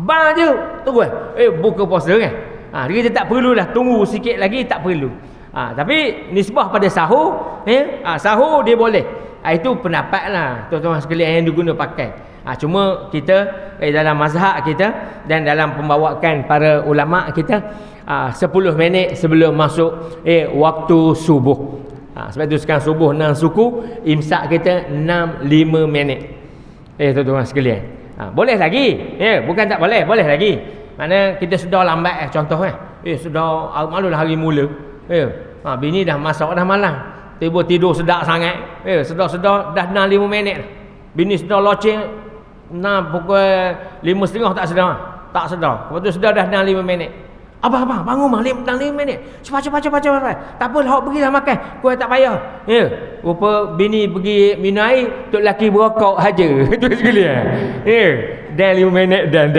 bang je tunggu buka puasa kan. Kita tak perlulah tunggu sikit lagi, tak perlu. Tapi nisbah pada sahur, sahur dia boleh. Itu pendapat lah tuan-tuan sekalian yang diguna pakai. Cuma kita dalam mazhab kita dan dalam pembawaan para ulama kita 10 minit sebelum masuk waktu subuh. Sebab itu sekarang subuh 6 suku, imsak kita 6:05. Tuan-tuan sekalian, boleh lagi. Bukan tak boleh, boleh lagi. Mana kita sudah lambat contoh sudah malulah hari mula. Bini dah masak dah malam. Tiba tidur sedap sangat. Sedar-sedar dah 6-5 minit. Bini sudah loceng pukul 5.30 tak sedar. Tak sedar. Lepas tu sedar dah 5 minit. Abang bangun mah 5 minit. Cepat. Tak apa lah, pergilah makan. Kau tak payah. Ya. Rupa bini pergi minum air, tok lelaki berokok haja. Tu sekalian. Ya. Dan 5 minit dan.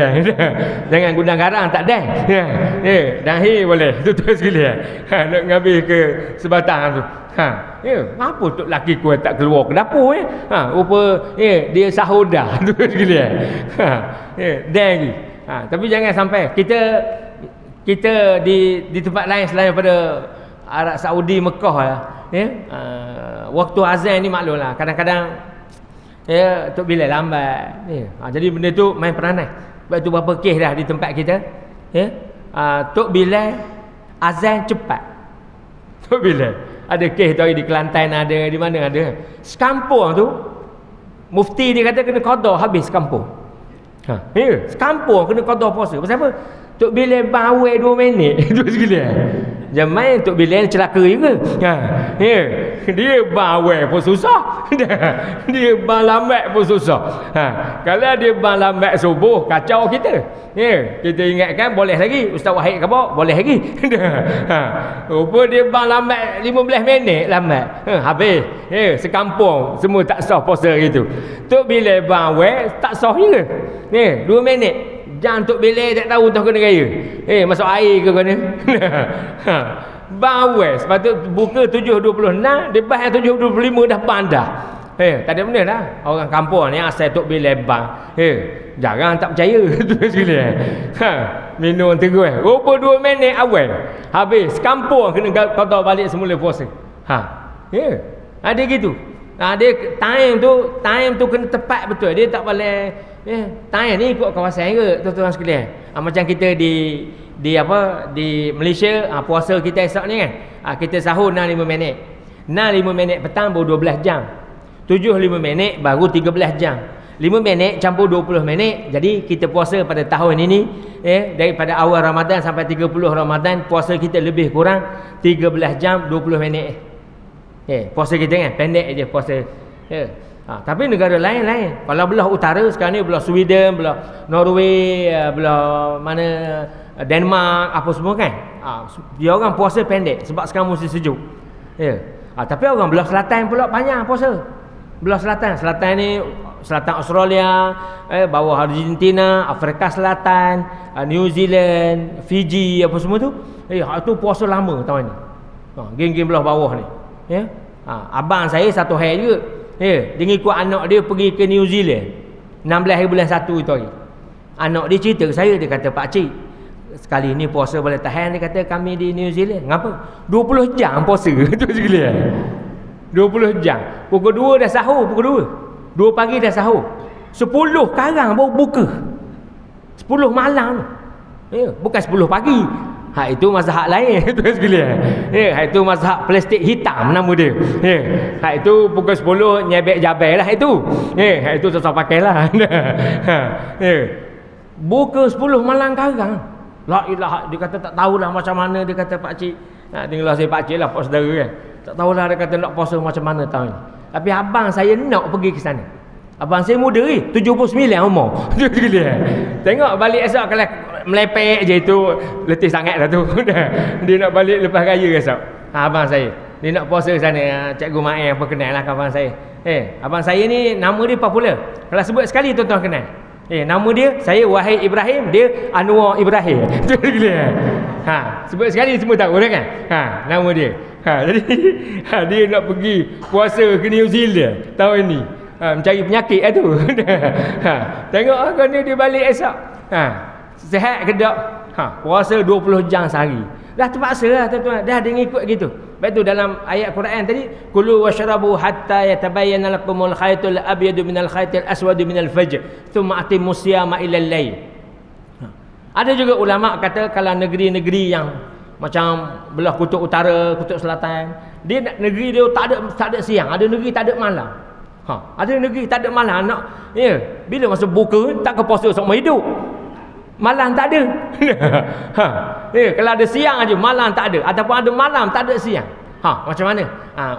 Jangan gudang garang tak dan. Ya. Dan boleh. Tu sekalian. Nak ngambil ke sebatang tu. Ya, apa tok lelaki kau tak keluar ke dapur rupa dia sahur dah. Tu sekalian. Dan tapi jangan sampai kita di tempat lain selain daripada Arab Saudi, Mekah lah, waktu azan ni maklumlah kadang-kadang Tok Bilal lambat, jadi benda tu main peranan. Sebab tu berapa kes dah di tempat kita, Tok Bilal azan cepat. Tok Bilal ada kes tu di Kelantan, ada di mana ada. Sekampung tu mufti dia kata kena qada habis sekampung. Sekampung kena qada puasa. Pasal apa? Tok Bilal bawel 2 minit. Tu sekalian. Zaman Tok Bilal celaka juga. Dia bawel pun susah. Dia bang lambat pun susah. Kalau dia bang lambat subuh, kacau kita. Kita ingatkan boleh lagi. Ustaz Wahid khabar, boleh lagi. Rupa dia bang lambat 15 minit lambat. Habis. Sekampung semua tak sah puasa gitu. Tok Bilal bawel tak sah juga. 2 minit. Jangan Tok Bilal tak tahu dah kena raya. Masuk air ke kena. Bawel. Sebab tu buka 7.26, lepas 7.25 dah bandar. Tak ada benda dah. Orang kampung ni asal Tok Bilal bang. Jarang tak percaya. Tu sekalian. Minum terus. Rupa 2 minit awal. Habis kampung kena qada balik semula puasa. Ada gitu. Dia time tu kena tepat betul. Dia tak boleh time ni ikut kawasan ke tuan-tuan sekalian. Macam kita di Malaysia, puasa kita esok ni kan. Kita sahur 5 minit. 5 minit petang baru 12 jam. 5 minit baru 13 jam. 5 minit campur 20 minit. Jadi kita puasa pada tahun ini daripada awal Ramadan sampai 30 Ramadan, puasa kita lebih kurang 13 jam 20 minit. Puasa kita kan pendek je puasa. Tapi negara lain-lain, kalau belah utara sekarang ni, belah Sweden, belah Norway, belah mana Denmark apa semua kan, dia orang puasa pendek sebab sekarang musim sejuk. Tapi orang belah selatan pula panjang puasa. Belah selatan ni selatan Australia, bawah Argentina, Afrika Selatan, New Zealand, Fiji apa semua tu, tu puasa lama tahun ni. Geng-geng belah bawah ni. Abang saya satu hari juga. Dia ngikut anak dia pergi ke New Zealand 16 hari bulan 1 itu hari. Anak dia cerita ke saya, dia kata, "Pak cik, sekali ni puasa boleh tahan." Dia kata, "Kami di New Zealand." "Ngapa?" 20 jam puasa. Tu sekalian. 20 jam. Pukul 2 dah sahur, pukul 2 pagi dah sahur. 10 karang baru buka. 10 malam. Bukan 10 pagi. Itu mazhab lain. Tu sekalian. Itu mazhab plastik hitam nama dia. Itu pukul 10 nyebek jabel lah itu. Itu susah pakai lah. Buka 10 malam karang. La ilaha, dia kata tak tahulah macam mana, dia kata pak cik. Tinggal saya pak cik lah, pak saudara kan. Tak tahulah dia kata nak puasa macam mana tahun ni. Tapi abang saya nak pergi ke sana. Abang saya muda 79 umur. Tu sekalian. Tengok balik esok kalau melepek je itu letih sangat dah tu. Dia nak balik lepas raya esok. Abang saya dia nak puasa sana. Cikgu Mai apa kenal lah abang saya. Abang saya ni nama dia popular. Kalau sebut sekali tuan-tuan kenal. Nama dia, saya Wahid Ibrahim, dia Anwar Ibrahim. Tu sekalian. Sebut sekali semua tahu dah kan. Nama dia. Jadi dia nak pergi puasa ke New Zealand tahun ni. Mencari penyakit lah tu. Tengok kan dia balik esok. Sihat ke tak? Puasa 20 jam sehari. Dah terpaksa lah tuan-tuan. Dah dia ngikut gitu. Lepas tu dalam ayat Quran tadi, kulu washrabu hatta yatabayyana lakumul khaytul abyadu minal khaytil aswadu minal fajr thumma atimmus siyama ilal lail. Ada juga ulama kata kalau negeri-negeri yang macam belah kutub utara, kutub selatan, dia negeri dia tak ada siang, ada negeri tak ada malam. Ada negeri tak ada malam nak. Bila masa buka tak ke puasa seumur hidup. Malam tak ada. Kalau ada siang aja, malam tak ada. Ataupun ada malam tak ada siang. Macam mana?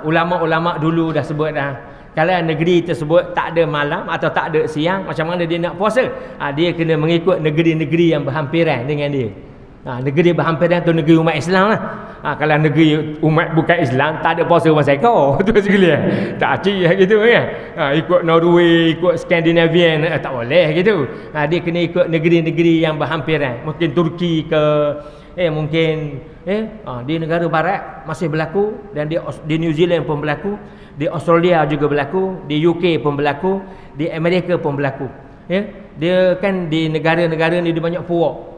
Ulama-ulama dulu dah sebut dah. Kalau negeri tersebut tak ada malam atau tak ada siang, macam mana dia nak puasa? Dia kena mengikut negeri-negeri yang berhampiran dengan dia. Negeri berhampiran tu negeri umat Islam lah. Kalau negeri umat bukan Islam, tak ada puasa masa kau. Tu sekalian. Tak acik gitu kan. Ikut Norway, ikut Scandinavian, tak boleh gitu. Dia kena ikut negeri-negeri yang berhampiran. Mungkin Turki ke, mungkin di negara barat masih berlaku, dan di New Zealand pun berlaku, di Australia juga berlaku, di UK pun berlaku, di Amerika pun berlaku. Dia kan di negara-negara ni dia banyak puak.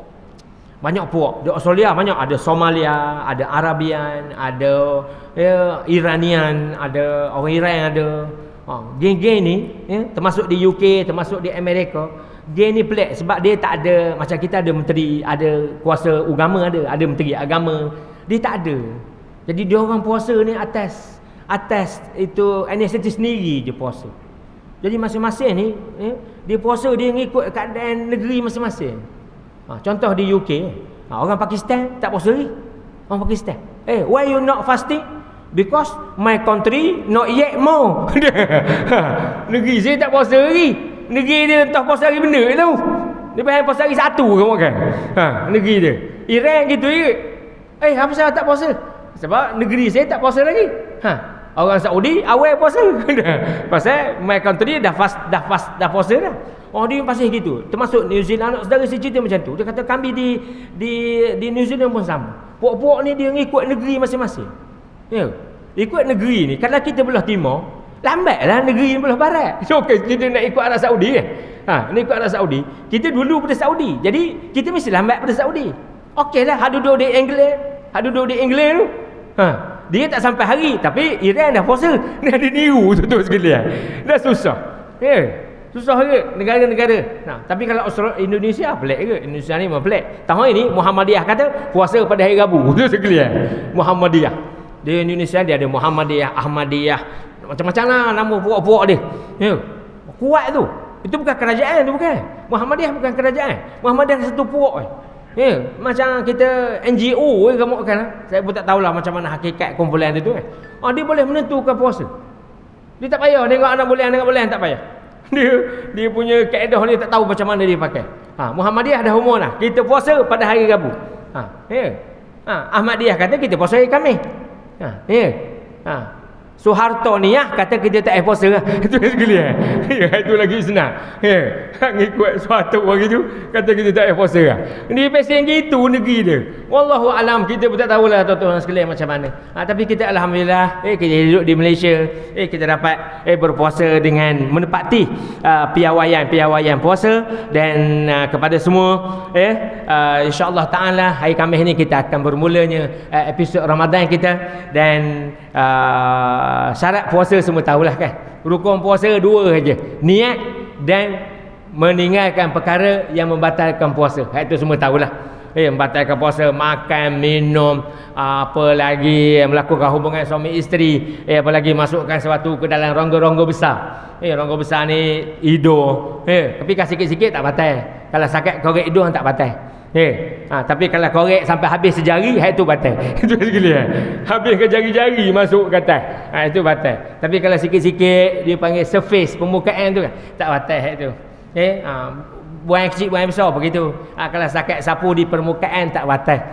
Di Australia banyak, ada Somalia, ada Arabian, ada Iranian, ada orang Iran ada. Geng-geng ni termasuk di UK, termasuk di Amerika. Geng ni pelik sebab dia tak ada macam kita ada menteri, ada kuasa agama, ada menteri agama. Dia tak ada. Jadi dia orang puasa ni atas itu inisiatif sendiri je puasa. Jadi masing-masing ni dia puasa dia ngikut keadaan negeri masing-masing. Contoh di UK, orang Pakistan tak puasa lagi. Orang Pakistan, why you not fasting? Because my country not yet more. Negeri saya tak puasa lagi. Negeri dia entah puasa hari benda tahu. Dia bayar puasa hari satu ke makan. Negeri dia. Iran gitu je. Apa saya tak puasa? Sebab negeri saya tak puasa lagi. Orang Saudi awal puasa. Pasal my country dah puasa dah. Dia pasal gitu. Termasuk New Zealand, anak saudara saya cerita macam tu. Dia kata kami di New Zealand pun sama. Puak-puak ni dia ngikut negeri masing-masing. Ikut negeri ni. Kalau kita belah timur, lambatlah negeri belah barat. So kita nak ikut Arab Saudi kan? Nak ikut Arab Saudi. Kita dulu pada Saudi. Jadi kita mesti lambat pada Saudi. Okeylah, hak duduk di England tu. Dia tak sampai hari, tapi Iran dah puasa. Dah diniru tu sekalian. Dah susah. Susah ke negara-negara. Tapi kalau Indonesia pelik ke? Indonesia ni memang pelik. Tahun ini Muhammadiyah kata puasa pada hari Rabu. Tu sekalian. Muhammadiyah. Di Indonesia dia ada Muhammadiyah, Ahmadiyah, macam-macam lah nama puak-puak dia. Kuat tu. Itu bukan kerajaan tu, bukan. Muhammadiyah bukan kerajaan. Muhammadiyah satu puak. Macam kita NGO kamu kan. Saya pun tak tahulah macam mana hakikat kumpulan itu kan. Dia boleh menentukan puasa. Dia tak payah tengok anak bulan tak payah. Dia punya kaedah ni tak tahu macam mana dia pakai. Muhammadiyah dah umur dah. Kita puasa pada hari Rabu. Ahmadiyah kata kita puasa hari Khamis. Soeharto ni kata kita tak puasa lah. Itu sekalian. Itu lagi senang. Ngikut Soeharto bagi tu kata kita tak puasa lah. Dia pesen gitu negeri dia. Wallahu alam, kita pun tak tahulah tuan-tuan sekalian macam mana. Tapi kita alhamdulillah kita hidup di Malaysia. Kita dapat berpuasa dengan menepati piawaian puasa. Dan kepada semua insya-Allah taala hari Khamis ni kita akan bermulanya episod Ramadan kita. Dan syarat puasa semua tahulah kan. Rukun puasa dua saja, niat dan meninggalkan perkara yang membatalkan puasa. Itu semua tahulah. Membatalkan puasa, makan, minum, apa lagi, melakukan hubungan suami isteri, apa lagi masukkan sesuatu ke dalam rongga-rongga besar. Rongga besar ni hidung. Tapi kalau sikit-sikit tak batal. Kalau sakit korek hidung tak batal. Tapi kalau korek sampai habis sejari, itu batal. Itu sekalian. Habis ke jari-jari masuk ke atas. Itu batal. Tapi kalau sikit-sikit dia panggil surface permukaan tu kan, tak batal itu. Buang kecil, buang besar begitu. Kalau sakit sapu di permukaan tak batal.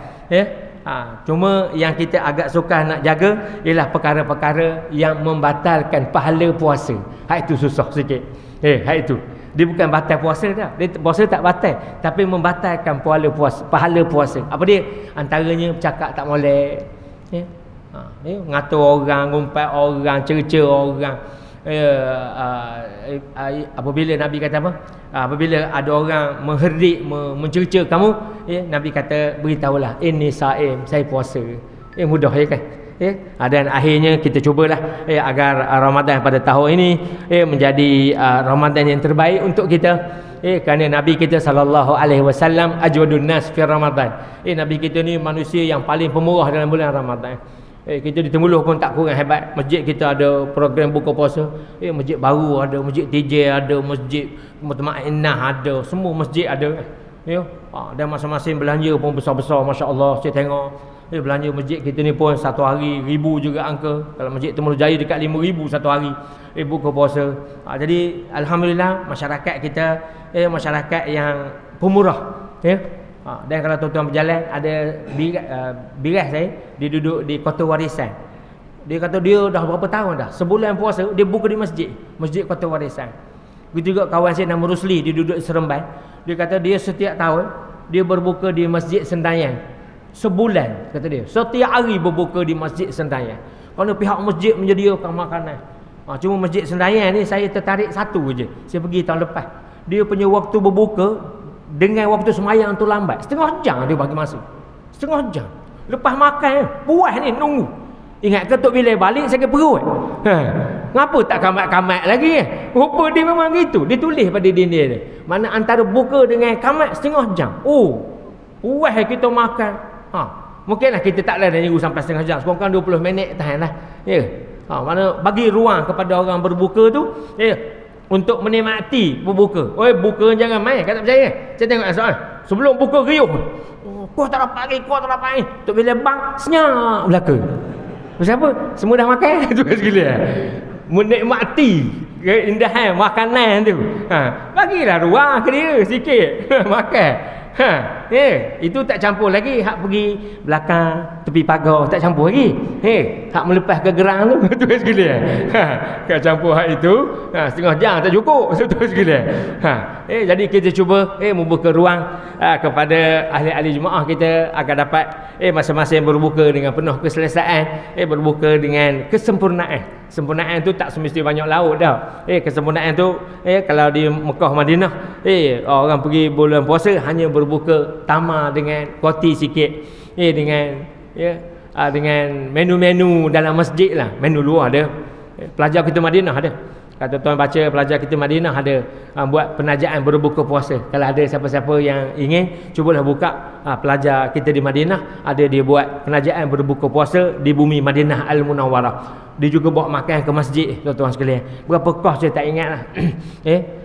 Cuma yang kita agak sukar nak jaga ialah perkara-perkara yang membatalkan pahala puasa. Itu susah sikit. Itu. Dia bukan batal puasa dah. Dia puasa tak batal, tapi membatalkan pahala puasa. Apa dia? Antaranya bercakap tak molek. Ngatur orang, ngumpat orang, cerca orang. Apabila Nabi kata apa? Apabila ada orang mengherdik, mencerca kamu, Nabi kata beritahulah, ini saim, saya puasa. Mudah ya kan? Dan akhirnya kita cubalah agar Ramadan pada tahun ini menjadi Ramadan yang terbaik untuk kita. Kerana Nabi kita sallallahu alaihi wasallam ajwadun nas fi Ramadan. Nabi kita ni manusia yang paling pemurah dalam bulan Ramadan. Kita di Temuloh pun tak kurang hebat. Masjid kita ada program buka puasa. Masjid baru ada, masjid TJ ada, masjid Mutmainnah ada, semua masjid ada. Dan masing-masing belanja pun besar-besar, masya-Allah. Saya tengok belanja masjid kita ni pun satu hari 1,000 juga angka. Kalau masjid Temerloh Jaya dekat 5,000 satu hari buka puasa. Jadi alhamdulillah masyarakat kita masyarakat yang pemurah dan kalau tuan-tuan berjalan ada biras saya, dia duduk di Kota Warisan. Dia kata dia dah berapa tahun dah, sebulan puasa dia buka di masjid Kota Warisan. Begitu juga kawan saya nama Rusli, dia duduk di Seremban. Dia kata dia setiap tahun dia berbuka di Masjid Sendayang. Sebulan kata dia. Setiap hari berbuka di Masjid Sendayang. Kerana pihak masjid menyediakan makanan. Cuma Masjid Sendayang ni saya tertarik satu je. Saya pergi tahun lepas. Dia punya waktu berbuka dengan waktu semayang tu lambat. Setengah jam dia bagi masa. Setengah jam. Lepas makan puas ni nunggu. Ingat ketuk bila balik sakit perut. Ngapa tak kamat-kamat lagi? Rupa dia memang gitu. Dia tulis pada dinding dia. Mana antara buka dengan kamat setengah jam. Puas kita makan. Mungkinlah kita tak boleh nunggu sampai setengah jam. Sekurang 20 minit tahan lah. Mana bagi ruang kepada orang berbuka tu untuk menikmati berbuka. Buka jangan main. Kata percaya. Saya tengok soal. Sebelum buka riuh. Kau tak dapat lagi. Tok bila bang senyap belaka. Siapa? Semua dah makan tu sekalian. Menikmati keindahan makanan tu. Bagilah ruang ke dia sikit. Makan. Itu tak campur lagi hak pergi belakang tepi pagar, tak campur lagi. Hak melepas ke gerang tu tu sekalian. Kau campur hak itu, setengah jam tak cukup tu sekalian. Jadi kita cuba membuka ruang kepada ahli-ahli jemaah kita agar dapat masing-masing berbuka dengan penuh keselesaan, berbuka dengan kesempurnaan. Sempurnaan tu tak semesti banyak lauk dah. Kesempurnaan tu kalau di Mekah Madinah orang pergi bulan puasa hanya berbuka tamar dengan roti sikit. Dengan menu-menu dalam masjid lah. Menu luar ada. Pelajar kita Madinah ada. Kata tuan baca pelajar kita Madinah ada buat penajaan berbuka puasa. Kalau ada siapa-siapa yang ingin, cubalah buka pelajar kita di Madinah, ada dia buat penajaan berbuka puasa di bumi Madinah Al-Munawwarah. Dia juga bawa makan ke masjid, tuan-tuan sekalian. Berapa kos saya tak ingat lah.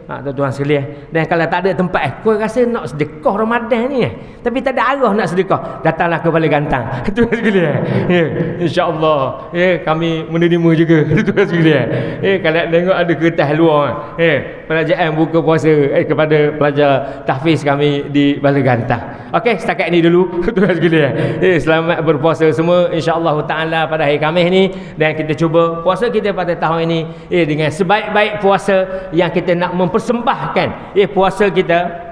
Tuan-tuan sekalian. Dan kalau tak ada tempat, kau rasa nak sedekah Ramadan ni tapi tak ada arah nak sedekah, datanglah ke Balai Gantang. Tuan sekalian. InsyaAllah kami menerima juga. Tuan sekalian. Kalau tengok ada kertas luar penajaan buka puasa kepada pelajar tahfiz kami di Balai Gantang. Okey, setakat ini dulu. Tuan sekalian. Selamat berpuasa semua insya-Allah taala pada hari Khamis ni, dan kita cuba puasa kita pada tahun ini dengan sebaik-baik puasa yang kita nak mempersembahkan puasa kita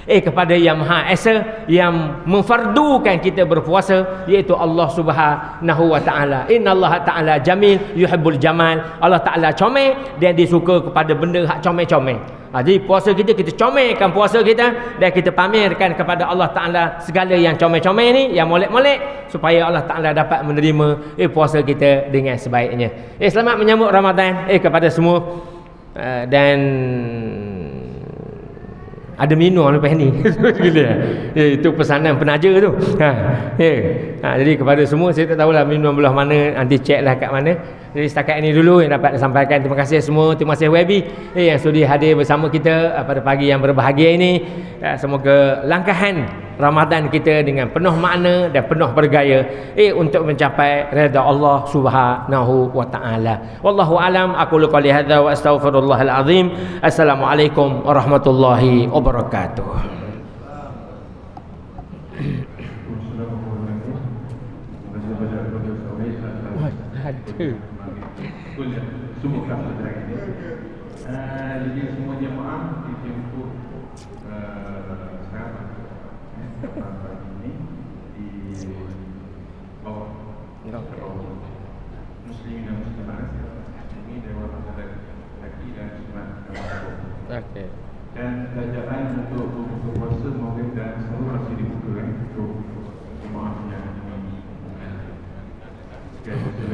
kepada Yang Maha Esa yang memfardukan kita berpuasa, iaitu Allah Subhanahu wa taala. Innallaha taala jamil yuhibbul jamal. Allah taala comel dan dia suka kepada benda hak comel-comel. Jadi puasa kita comelkan puasa kita dan kita pamerkan kepada Allah taala segala yang comel-comel ni, yang molek-molek, supaya Allah taala dapat menerima puasa kita dengan sebaiknya. Selamat menyambut Ramadan kepada semua. Dan ada minum lepas ni. Itu pesanan penaja tu. Jadi kepada semua, saya tak tahulah minum belah mana, nanti cek lah kat mana. Jadi setakat ini dulu yang dapat disampaikan. Terima kasih semua. Terima kasih Webi yang sudi hadir bersama kita pada pagi yang berbahagia ini. Semoga langkahan Ramadan kita dengan penuh makna dan penuh bergaya untuk mencapai redha Allah Subhanahu wa taala. Wallahu alam. Aku qouli hadza wa astaghfirullahal azim. Assalamualaikum warahmatullahi wabarakatuh. Semua kelas pelajaran ini. Jadi semua jemaah dijemput sekarang pagi ini di bawah Muslim dan Muslimat. Ini Dewan Masyarakat Laki dan Sunat. Okey. Dan kerajaan untuk buka puasa mungkin dan selalu masih dibuka untuk jemaah yang ini. Sekali